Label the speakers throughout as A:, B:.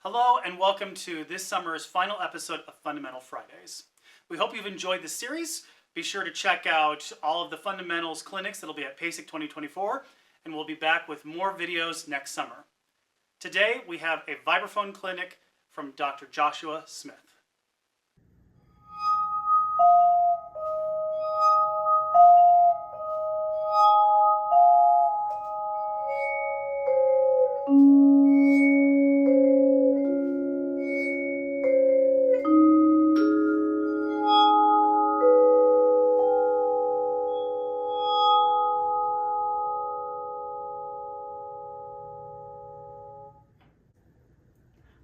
A: Hello and welcome to this summer's final episode of Fundamental Fridays. We hope you've enjoyed the series. Be sure to check out all of the fundamentals clinics that'll be at PASIC 2024, and we'll be back with more videos next summer. Today we have a vibraphone clinic from Dr. Joshua Smith.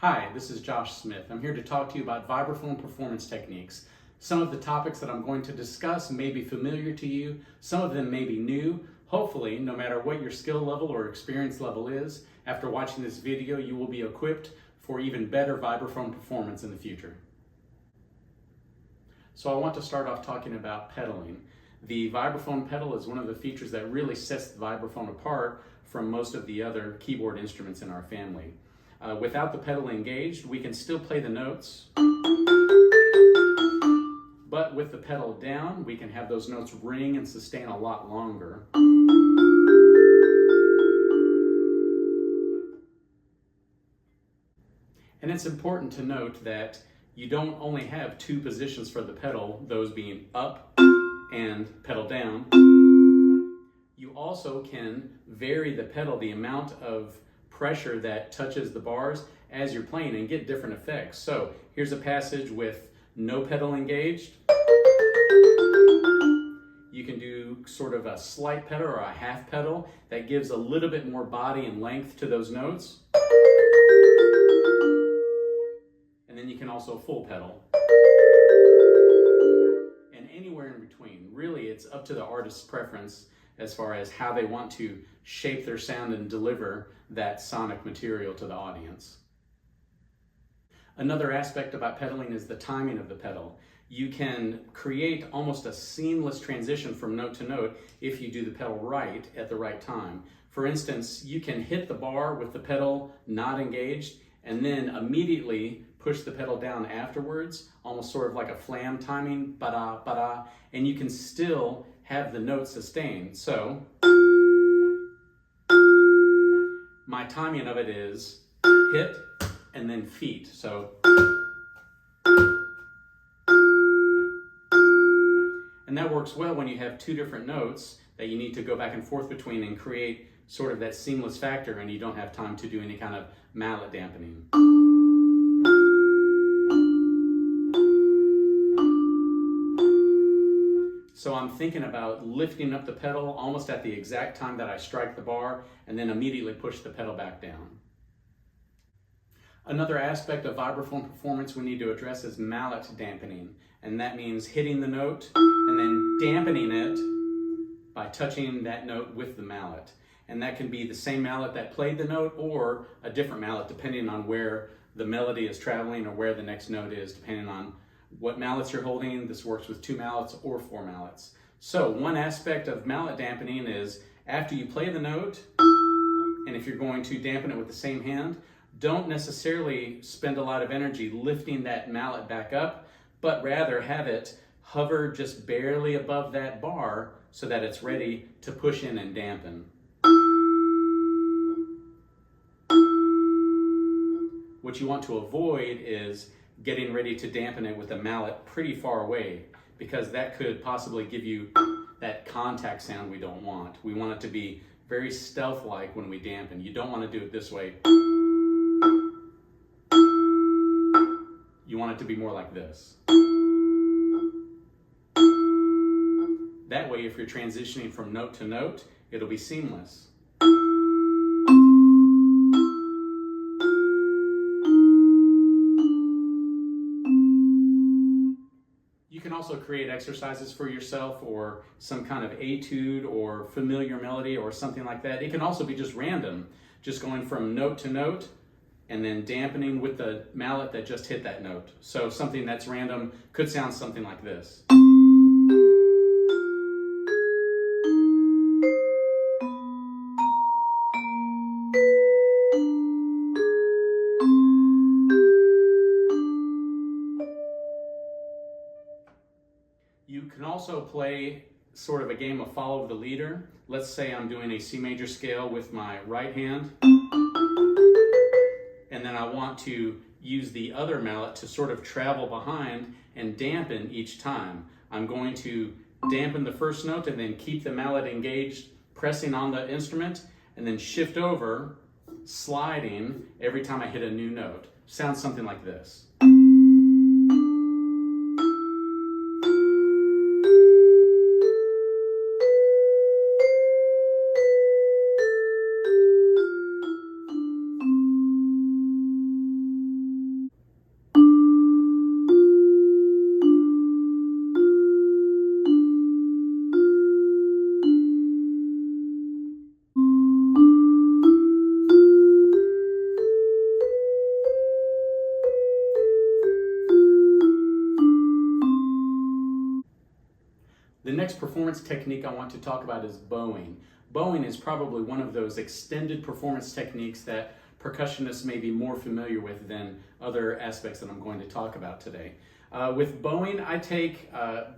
B: Hi, this is Josh Smith. I'm here to talk to you about vibraphone performance techniques. Some of the topics that I'm going to discuss may be familiar to you, some of them may be new. Hopefully, no matter what your skill level or experience level is, after watching this video, you will be equipped for even better vibraphone performance in the future. So I want to start off talking about pedaling. The vibraphone pedal is one of the features that really sets the vibraphone apart from most of the other keyboard instruments in our family. Without the pedal engaged, we can still play the notes, but with the pedal down, we can have those notes ring and sustain a lot longer. And it's important to note that you don't only have two positions for the pedal, those being up and pedal down. You also can vary the pedal, the amount of pressure that touches the bars as you're playing, and get different effects. So here's a passage with no pedal engaged. You can do sort of a slight pedal or a half pedal that gives a little bit more body and length to those notes. And then you can also full pedal. And anywhere in between. Really, it's up to the artist's preference as far as how they want to shape their sound and deliver that sonic material to the audience. Another aspect about pedaling is the timing of the pedal. You can create almost a seamless transition from note to note if you do the pedal right at the right time. For instance, you can hit the bar with the pedal not engaged and then immediately push the pedal down afterwards, almost sort of like a flam timing, ba-da, ba-da, and you can still have the note sustained. So my timing of it is hit and then feet. So, and that works well when you have two different notes that you need to go back and forth between and create sort of that seamless factor, and you don't have time to do any kind of mallet dampening. So I'm thinking about lifting up the pedal almost at the exact time that I strike the bar, and then immediately push the pedal back down. Another aspect of vibraphone performance we need to address is mallet dampening, and that means hitting the note and then dampening it by touching that note with the mallet. And that can be the same mallet that played the note or a different mallet depending on where the melody is traveling or where the next note is, depending on what mallets you're holding. This works with 2 mallets or 4 mallets. So one aspect of mallet dampening is after you play the note, and if you're going to dampen it with the same hand, don't necessarily spend a lot of energy lifting that mallet back up, but rather have it hover just barely above that bar so that it's ready to push in and dampen. What you want to avoid is getting ready to dampen it with a mallet pretty far away, because that could possibly give you that contact sound we don't want. We want it to be very stealth-like when we dampen. You don't want to do it this way. You want it to be more like this. That way, if you're transitioning from note to note, it'll be seamless. You can also create exercises for yourself or some kind of etude or familiar melody or something like that. It can also be just random, just going from note to note and then dampening with the mallet that just hit that note. So something that's random could sound something like this. also play sort of a game of follow the leader. Let's say I'm doing a C major scale with my right hand, and then I want to use the other mallet to sort of travel behind and dampen each time. I'm going to dampen the first note and then keep the mallet engaged, pressing on the instrument, and then shift over, sliding every time I hit a new note. Sounds something like this. The next performance technique I want to talk about is bowing. Bowing is probably one of those extended performance techniques that percussionists may be more familiar with than other aspects that I'm going to talk about today. With bowing, I take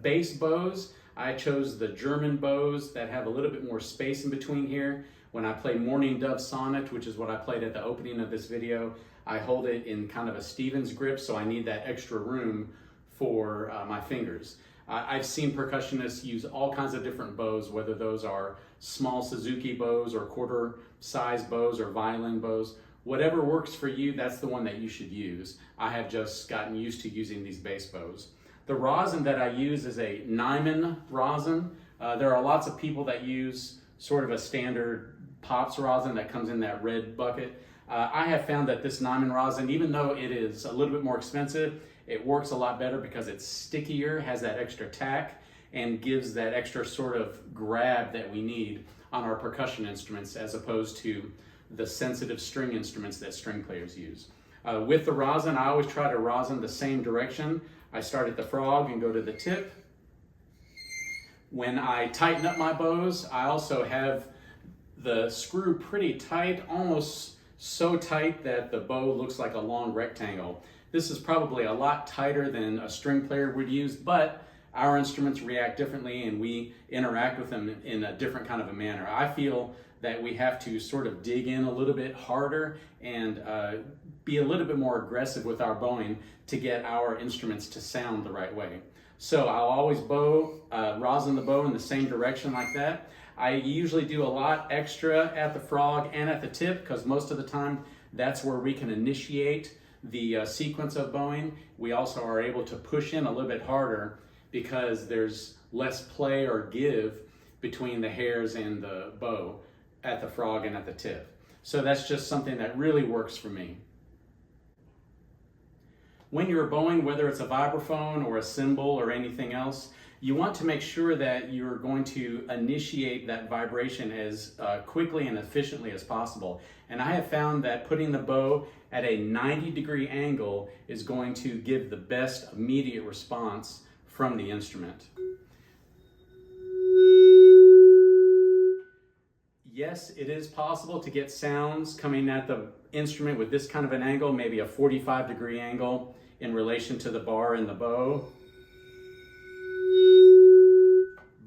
B: bass bows. I chose the German bows that have a little bit more space in between here. When I play Morning Dove Sonnet, which is what I played at the opening of this video, I hold it in kind of a Stevens grip, so I need that extra room for my fingers. I've seen percussionists use all kinds of different bows, whether those are small Suzuki bows or quarter size bows or violin bows. Whatever works for you, that's the one that you should use. I have just gotten used to using these bass bows. The rosin that I use is a Nyman rosin. There are lots of people that use sort of a standard Pops rosin that comes in that red bucket. I have found that this Nyman rosin, even though it is a little bit more expensive, it works a lot better because it's stickier, has that extra tack, and gives that extra sort of grab that we need on our percussion instruments as opposed to the sensitive string instruments that string players use. With the rosin, I always try to rosin the same direction. I start at the frog and go to the tip. When I tighten up my bows, I also have the screw pretty tight, almost so tight that the bow looks like a long rectangle. This is probably a lot tighter than a string player would use, but our instruments react differently and we interact with them in a different kind of a manner. I feel that we have to sort of dig in a little bit harder and be a little bit more aggressive with our bowing to get our instruments to sound the right way. So I'll always rosin the bow in the same direction like that. I usually do a lot extra at the frog and at the tip because most of the time that's where we can initiate the sequence of bowing. We also are able to push in a little bit harder because there's less play or give between the hairs and the bow at the frog and at the tip. So that's just something that really works for me. When you're bowing, whether it's a vibraphone or a cymbal or anything else, you want to make sure that you're going to initiate that vibration as quickly and efficiently as possible. And I have found that putting the bow at a 90-degree angle is going to give the best immediate response from the instrument. Yes, it is possible to get sounds coming at the instrument with this kind of an angle, maybe a 45-degree angle in relation to the bar and the bow.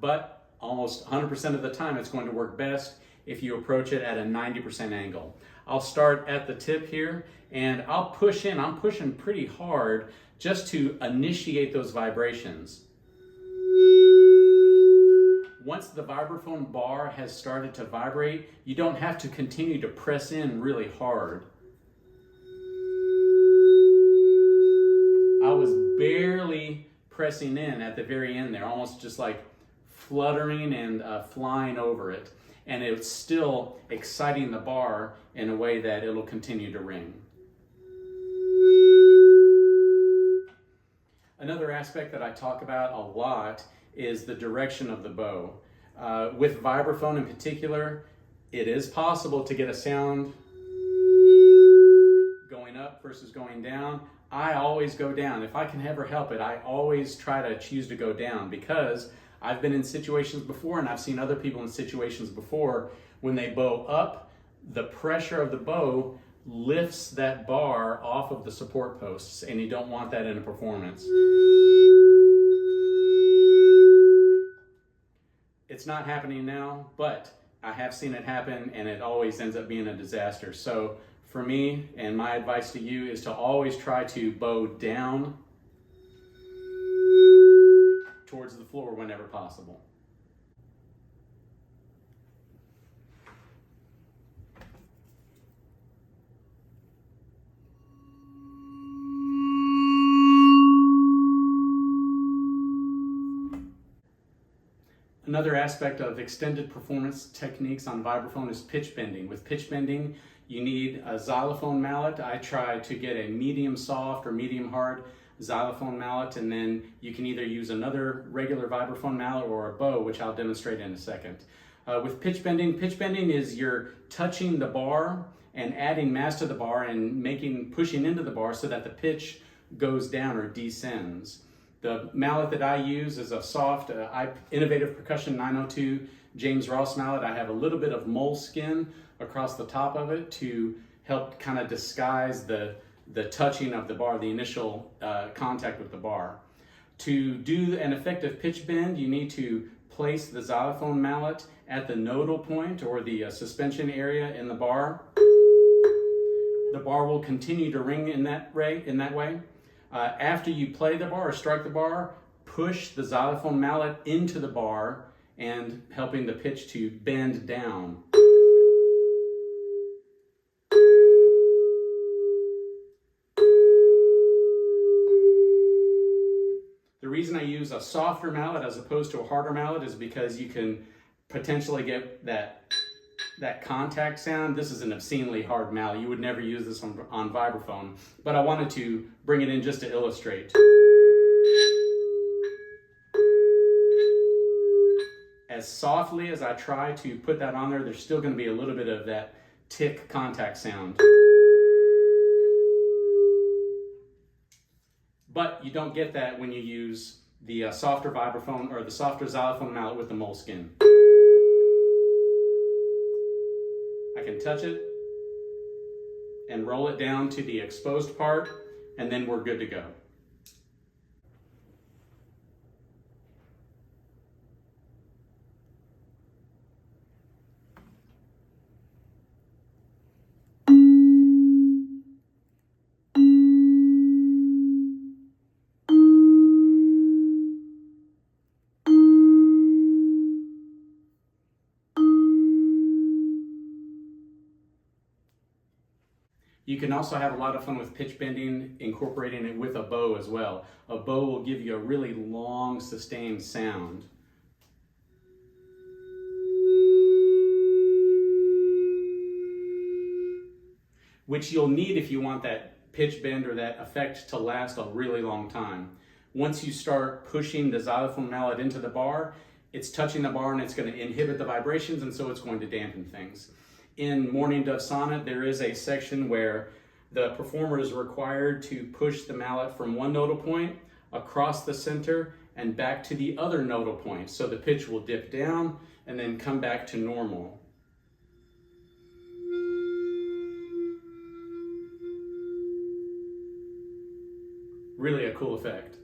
B: But almost 100% of the time it's going to work best if you approach it at a 90% angle. I'll start at the tip here and I'll push in. I'm pushing pretty hard just to initiate those vibrations. Once the vibraphone bar has started to vibrate, you don't have to continue to press in really hard. I was barely pressing in at the very end there, almost just like fluttering and flying over it. And it's still exciting the bar in a way that it'll continue to ring. Another aspect that I talk about a lot is the direction of the bow. With vibraphone in particular, it is possible to get a sound going up versus going down. I always go down. If I can ever help it, I always try to choose to go down because I've been in situations before and I've seen other people in situations before when they bow up, the pressure of the bow lifts that bar off of the support posts and you don't want that in a performance. it's not happening now, but I have seen it happen, and it always ends up being a disaster. So for me, and my advice to you, is to always try to bow down towards the floor whenever possible. Another aspect of extended performance techniques on vibraphone is pitch bending. With pitch bending, you need a xylophone mallet. I try to get a medium soft or medium hard xylophone mallet, and then you can either use another regular vibraphone mallet or a bow, which I'll demonstrate in a second. With pitch bending is you're touching the bar and adding mass to the bar and pushing into the bar so that the pitch goes down or descends. The mallet that I use is a soft Innovative Percussion 902 James Ross mallet. I have a little bit of moleskin across the top of it to help kind of disguise the touching of the bar, the initial contact with the bar. To do an effective pitch bend, you need to place the xylophone mallet at the nodal point or the suspension area in the bar. The bar will continue to ring in that way. After you play the bar or strike the bar, push the xylophone mallet into the bar and helping the pitch to bend down. The reason I use a softer mallet as opposed to a harder mallet is because you can potentially get that contact sound. This is an obscenely hard mallet. You would never use this on vibraphone, but I wanted to bring it in just to illustrate. As softly as I try to put that on there, there's still going to be a little bit of that tick contact sound. But you don't get that when you use the softer vibraphone or the softer xylophone mallet with the moleskin. I can touch it and roll it down to the exposed part, and then we're good to go. You can also have a lot of fun with pitch bending, incorporating it with a bow as well. A bow will give you a really long, sustained sound. Which you'll need if you want that pitch bend or that effect to last a really long time. Once you start pushing the xylophone mallet into the bar, it's touching the bar and it's going to inhibit the vibrations, and so it's going to dampen things. In Morning Dove Sonnet, there is a section where the performer is required to push the mallet from one nodal point across the center and back to the other nodal point. So the pitch will dip down and then come back to normal. Really a cool effect.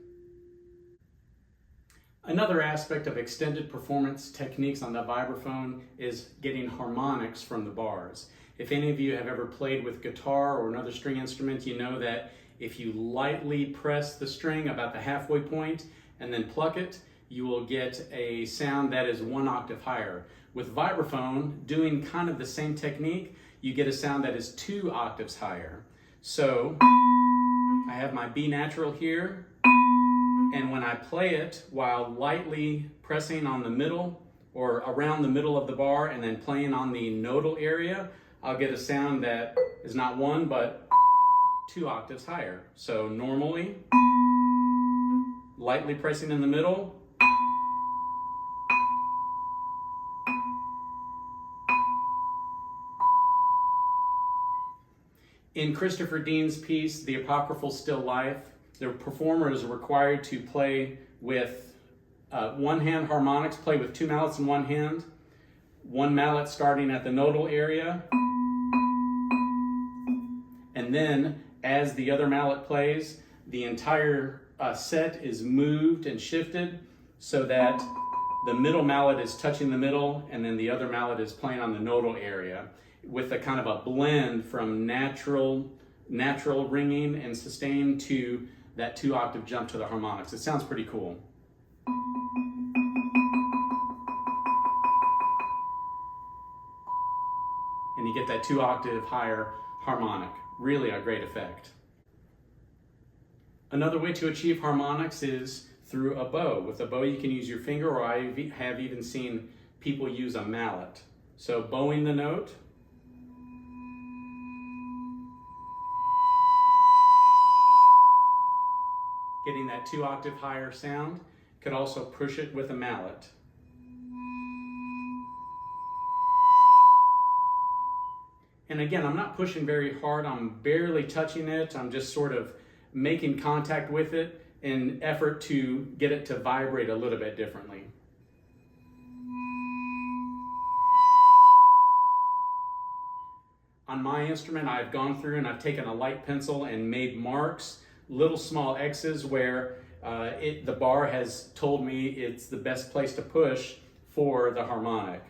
B: Another aspect of extended performance techniques on the vibraphone is getting harmonics from the bars. If any of you have ever played with guitar or another string instrument, you know that if you lightly press the string about the halfway point and then pluck it, you will get a sound that is 1 octave higher. With vibraphone, doing kind of the same technique, you get a sound that is 2 octaves higher. So I have my B natural here, and when I play it while lightly pressing on the middle or around the middle of the bar and then playing on the nodal area, I'll get a sound that is not 1 but 2 octaves higher. So normally, lightly pressing in the middle, in Christopher Dean's piece, The Apocryphal Still Life, the performer is required to play with one-hand harmonics, play with 2 mallets in one hand, 1 mallet starting at the nodal area, and then as the other mallet plays, the entire set is moved and shifted so that the middle mallet is touching the middle, and then the other mallet is playing on the nodal area with a kind of a blend from natural ringing and sustain to that 2-octave jump to the harmonics. It sounds pretty cool. And you get that 2-octave higher harmonic. Really a great effect. Another way to achieve harmonics is through a bow. With a bow you can use your finger, or I have even seen people use a mallet. So bowing the note. Getting that 2-octave higher sound. Could also push it with a mallet. And again, I'm not pushing very hard, I'm barely touching it, I'm just sort of making contact with it in effort to get it to vibrate a little bit differently. On my instrument, I've gone through and I've taken a light pencil and made marks, little small X's where the bar has told me it's the best place to push for the harmonic.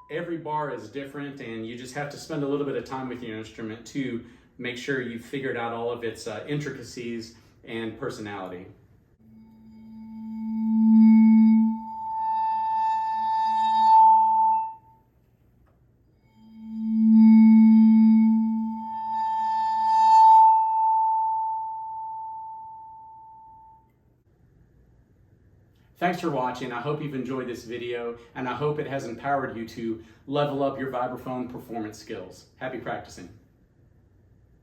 B: Every bar is different, and you just have to spend a little bit of time with your instrument to make sure you've figured out all of its intricacies and personality. Thanks for watching. I hope you've enjoyed this video, and I hope it has empowered you to level up your vibraphone performance skills. Happy practicing.